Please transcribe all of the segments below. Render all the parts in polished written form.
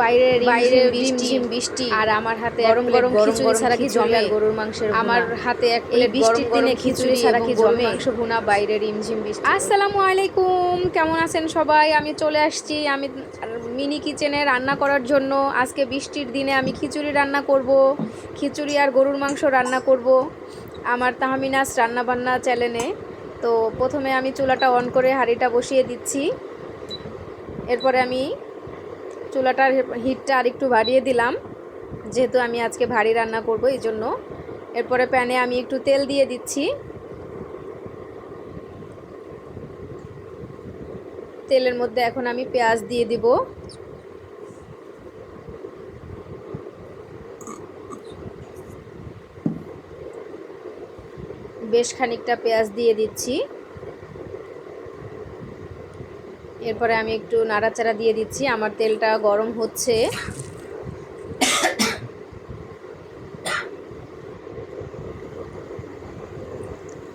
বাইরে রিমঝিম বৃষ্টি আর আমার হাতে গরম গরম খিচুড়ি ছাড়া কি জমে? গরুর মাংসের আমার হাতে এক প্লেট বৃষ্টির গরম দিনে গরম খিচুড়ি ছাড়া কি গরুর জমে? মাংস ভুনা, বাইরে রিমঝিম বৃষ্টি। আসসালামু আলাইকুম, কেমন আছেন সবাই? আমি চলে আসছি মিনি কিচেনে রান্না করার জন্য। আজকে বৃষ্টির দিনে আমি খিচুড়ি রান্না করব, খিচুড়ি আর গরুর মাংস রান্না করব আমার তাহমিনাস রান্নাবান্না চ্যানেলে। তো প্রথমে আমি চুলাটা অন করে হাঁড়িটা বসিয়ে দিচ্ছি। এরপরে আমি চুলাটার হিটটা আর একটু বাড়িয়ে দিলাম, যেহেতু আমি আজকে ভারী রান্না করব এই জন্য। এরপরে প্যানে আমি একটু তেল দিয়ে দিচ্ছি। তেলের মধ্যে এখন আমি পেঁয়াজ দিয়ে দিব। বেশ খানিকটা পেঁয়াজ দিয়ে দিচ্ছি। এরপরে আমি একটু নাড়াচাড়া দিয়ে দিচ্ছি। আমার তেলটা গরম হচ্ছে।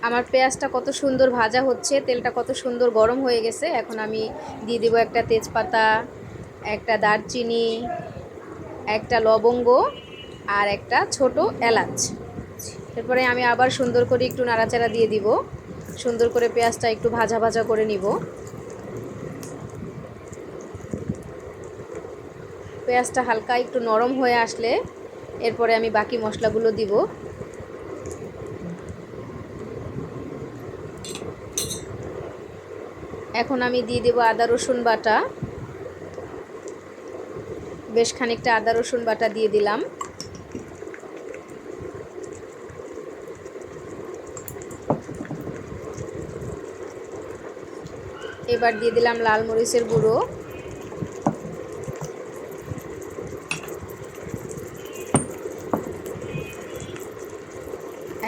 আমার পেঁয়াজটা কত সুন্দর ভাজা হচ্ছে, তেলটা কত সুন্দর গরম হয়ে গেছে। এখন আমি দিয়ে দেব একটা তেজপাতা, একটা দারচিনি, একটা লবঙ্গ আর একটা ছোট এলাচ। এরপরে আমি আবার সুন্দর করে একটু নাড়াচাড়া দিয়ে দিব। সুন্দর করে পেঁয়াজটা একটু ভাজা ভাজা করে নিব। পেঁয়াজটা হালকা একটু নরম হয়ে আসলে এরপরে আমি বাকি মশলাগুলো দিব। এখন আমি দিয়ে দেব আদা রসুন বাটা। বেশ খানিকটা আদা রসুন বাটা দিয়ে দিলাম। এবার দিয়ে দিলাম লাল মরিচের গুঁড়ো।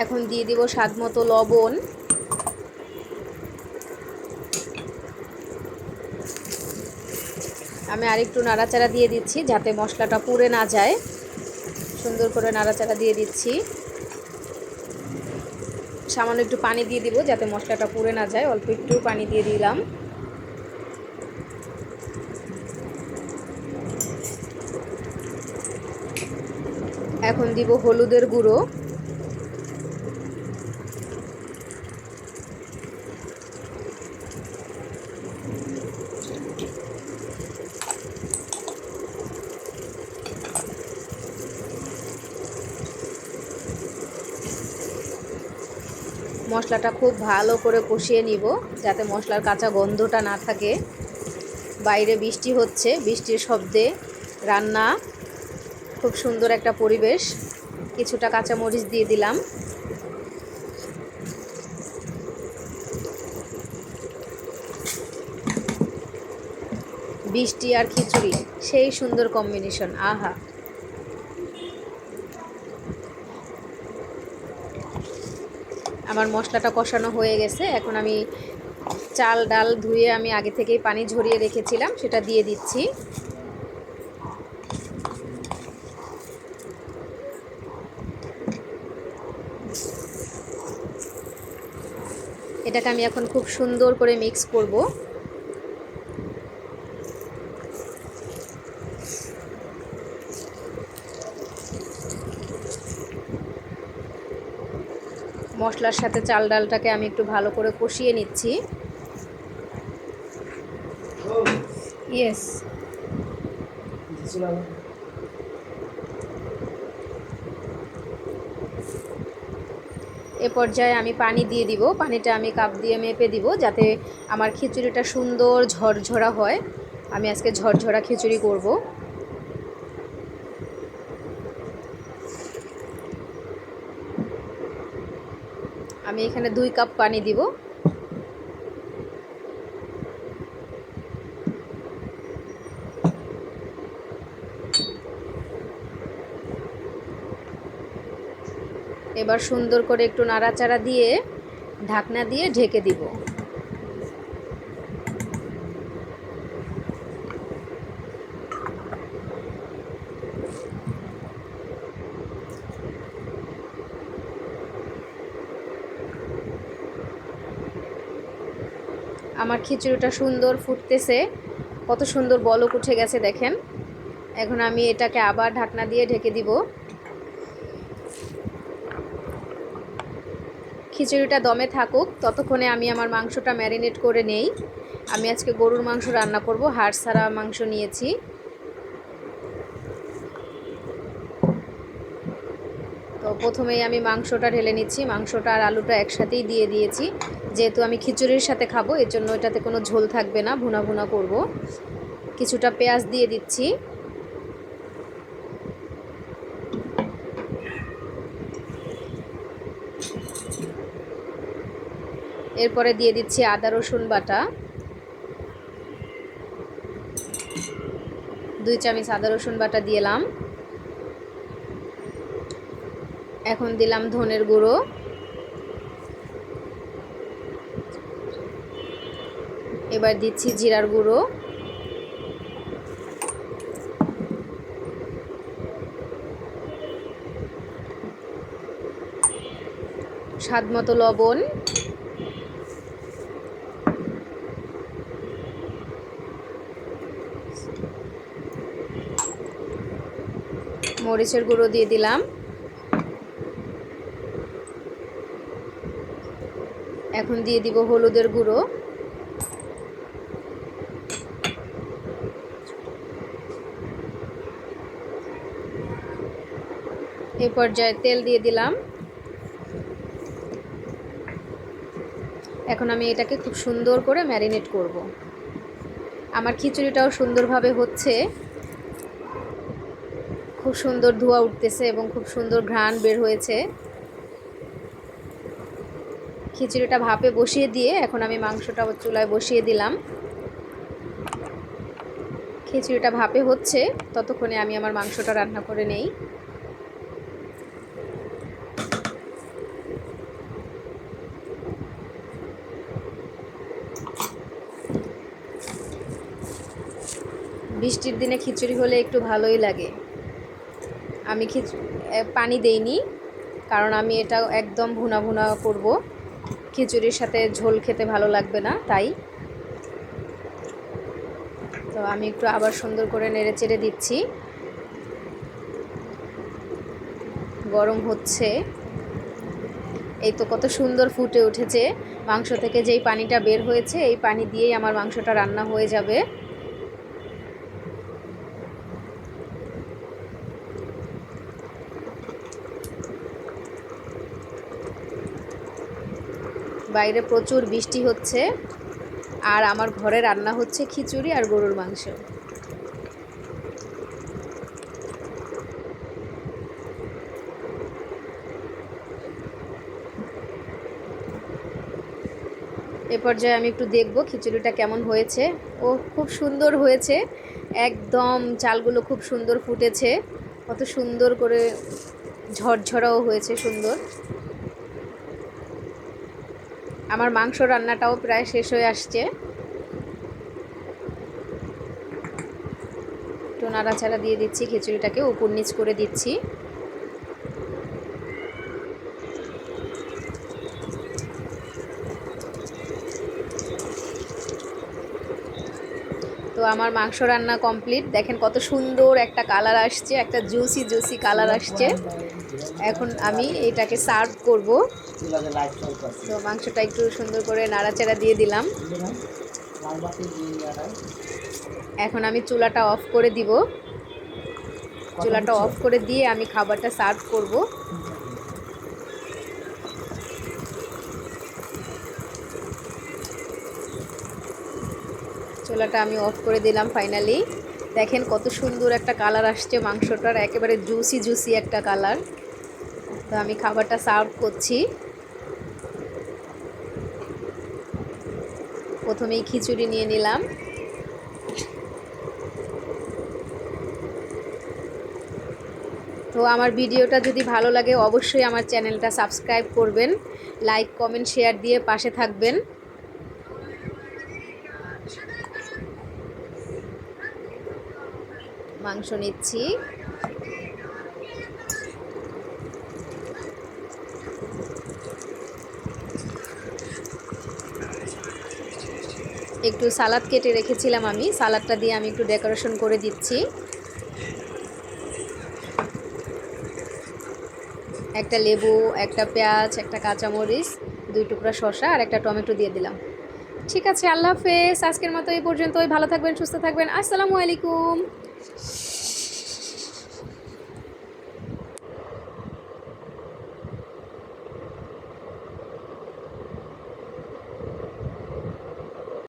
এখন দিয়ে দিব স্বাদ মতো লবণ। আমি আরেকটু নাড়াচাড়া দিয়ে দিচ্ছি যাতে মশলাটা পুড়ে না যায়। সুন্দর করে নাড়াচাড়া দিয়ে দিচ্ছি। সামান্য একটু পানি দিয়ে দিব যাতে মশলাটা পুড়ে না যায়। অল্প একটু পানি দিয়ে দিলাম। এখন দিব হলুদের গুঁড়ো। মশলাটা খুব ভালো করে কষিয়ে নিব যাতে মশলার কাঁচা গন্ধটা না থাকে। বাইরে বৃষ্টি হচ্ছে, বৃষ্টির শব্দে রান্না, খুব সুন্দর একটা পরিবেশ। কিছুটা কাঁচামরিচ দিয়ে দিলাম। বৃষ্টি আর খিচুড়ি সেই সুন্দর কম্বিনেশন, আহা। আমার মশলাটা কষানো হয়ে গেছে। এখন আমি চাল ডাল ধুয়ে আমি আগে থেকেই পানি ঝরিয়ে রেখেছিলাম, সেটা দিয়ে দিচ্ছি। এটাকে আমি এখন খুব সুন্দর করে মিক্স করব। মশলার সাথে চাল ডালটাকে আমি একটু ভালো করে কষিয়ে নিচ্ছি। ইয়েস। এ পর্যায়ে আমি পানি দিয়ে দিব। পানিটা আমি কাপ দিয়ে মেপে দিব যাতে আমার খিচুড়িটা সুন্দর ঝরঝরা হয়। আমি আজকে ঝরঝরা খিচুড়ি করব। আমি এখানে 2 কাপ পানি দিব। এবার সুন্দর করে একটু নাড়াচাড়া দিয়ে ঢাকনা দিয়ে ঢেকে দিব। আমার খিচুড়িটা সুন্দর ফুটতেছে, কত সুন্দর বলক উঠে গেছে দেখেন। এখন আমি এটাকে আবার ঢাকনা দিয়ে ঢেকে দিব। খিচুড়িটা দমে থাকুক, ততক্ষণে আমি আমার মাংসটা ম্যারিনেট করে নেই। আমি আজকে গরুর মাংস রান্না করব, হাড় ছাড়া মাংস নিয়েছি। তো প্রথমেই আমি মাংসটা ঢেলে নিচ্ছি। মাংসটা আর আলুটা একসাথেই দিয়ে দিয়েছি, যেহেতু আমি খিচুড়ির সাথে খাবো, এর জন্য এটাতে কোনো ঝোল থাকবে না, ভুনা ভুনা করব। কিছুটা পেঁয়াজ দিয়ে দিচ্ছি। এরপরে দিয়ে দিচ্ছি আদা রসুন বাটা, 2 চামচ আদা রসুন বাটা দিলাম। এখন দিলাম ধনের গুঁড়ো, এবার দিচ্ছি জিরার গুঁড়ো, স্বাদমতো লবণ, মরিচের গুঁড়ো দিয়ে দিলাম। এখন দিয়ে দিব হলুদের গুঁড়ো, এই পর্যায়ে তেল দিয়ে দিলাম। এখন আমি এটাকে খুব সুন্দর করে ম্যারিনেট করব। আমার খিচুড়িটাও সুন্দরভাবে হচ্ছে, খুব সুন্দর ধোঁয়া উঠতেছে এবং খুব সুন্দর ঘ্রাণ বের হয়েছে। খিচুড়িটা ভাপে বসিয়ে দিয়ে এখন আমি মাংসটা চুলায় বসিয়ে দিলাম। খিচুড়িটা ভাপে হচ্ছে, ততক্ষণে আমি আমার মাংসটা রান্না করে নেই। বৃষ্টির দিনে খিচুড়ি হলে একটু ভালোই লাগে। আমি পানি দেইনি, কারণ আমি এটা একদম ভুনা ভুনা করব, খিচুড়ির সাথে ঝোল খেতে ভালো লাগবে না, তাই। তো আমি একটু আবার সুন্দর করে নেড়ে চেড়ে দিচ্ছি। গরম হচ্ছে, এই তো কত সুন্দর ফুটে উঠেছে। মাংস থেকে যেই পানিটা বের হয়েছে, এই পানি দিয়েই আমার মাংসটা রান্না হয়ে যাবে। বাইরে প্রচুর বৃষ্টি হচ্ছে, আর আমার ঘরে রান্না হচ্ছে খিচুড়ি আর গরুর মাংস। এ পর্যায়ে আমি একটু দেখব খিচুড়িটা কেমন হয়েছে। ও খুব সুন্দর হয়েছে, একদম চালগুলো খুব সুন্দর ফুটেছে, কত সুন্দর করে ঝরঝরাও হয়েছে সুন্দর। আমার মাংস রান্নাটাও প্রায় শেষ হয়ে আসছে। একটু নাড়াচাড়া দিয়ে দিচ্ছি, খিচুড়িটাকে উপর নিচ করে দিচ্ছি। তো আমার মাংস রান্না কমপ্লিট। দেখেন কত সুন্দর একটা কালার আসছে, একটা জুসি জুসি কালার আসছে। এখন আমি এটাকে সার্ভ করব। তো মাংসটা একটু সুন্দর করে নাড়াচাড়া দিয়ে দিলাম। এখন আমি চুলাটা অফ করে দিব। চুলাটা অফ করে দিয়ে আমি খাবারটা সার্ভ করব। চুলাটা আমি অফ করে দিলাম ফাইনালি। দেখেন কত সুন্দর একটা কালার আসছে মাংসটার, একেবারে জুসি জুসি একটা কালার। তো আমি খাবারটা সার্ভ করছি। প্রথমেই খিচুড়ি নিয়ে নিলাম। তো আমার ভিডিওটা যদি ভালো লাগে অবশ্যই আমার চ্যানেলটা সাবস্ক্রাইব করবেন, লাইক কমেন্ট শেয়ার দিয়ে পাশে থাকবেন। মাংস নিচ্ছি। একটু সালাদ কেটে রেখেছিলাম আমি, সালাদটা দিয়ে আমি একটু ডেকোরেশন করে দিচ্ছি। একটা লেবু, একটা পেঁয়াজ, একটা কাঁচামরিচ, 2 টুকরা শসা আর একটা টমেটো দিয়ে দিলাম। ঠিক আছে, আল্লাহ হাফেজ। আজকের মতো এই পর্যন্তই। ভালো থাকবেন, সুস্থ থাকবেন। আসসালামু আলাইকুম।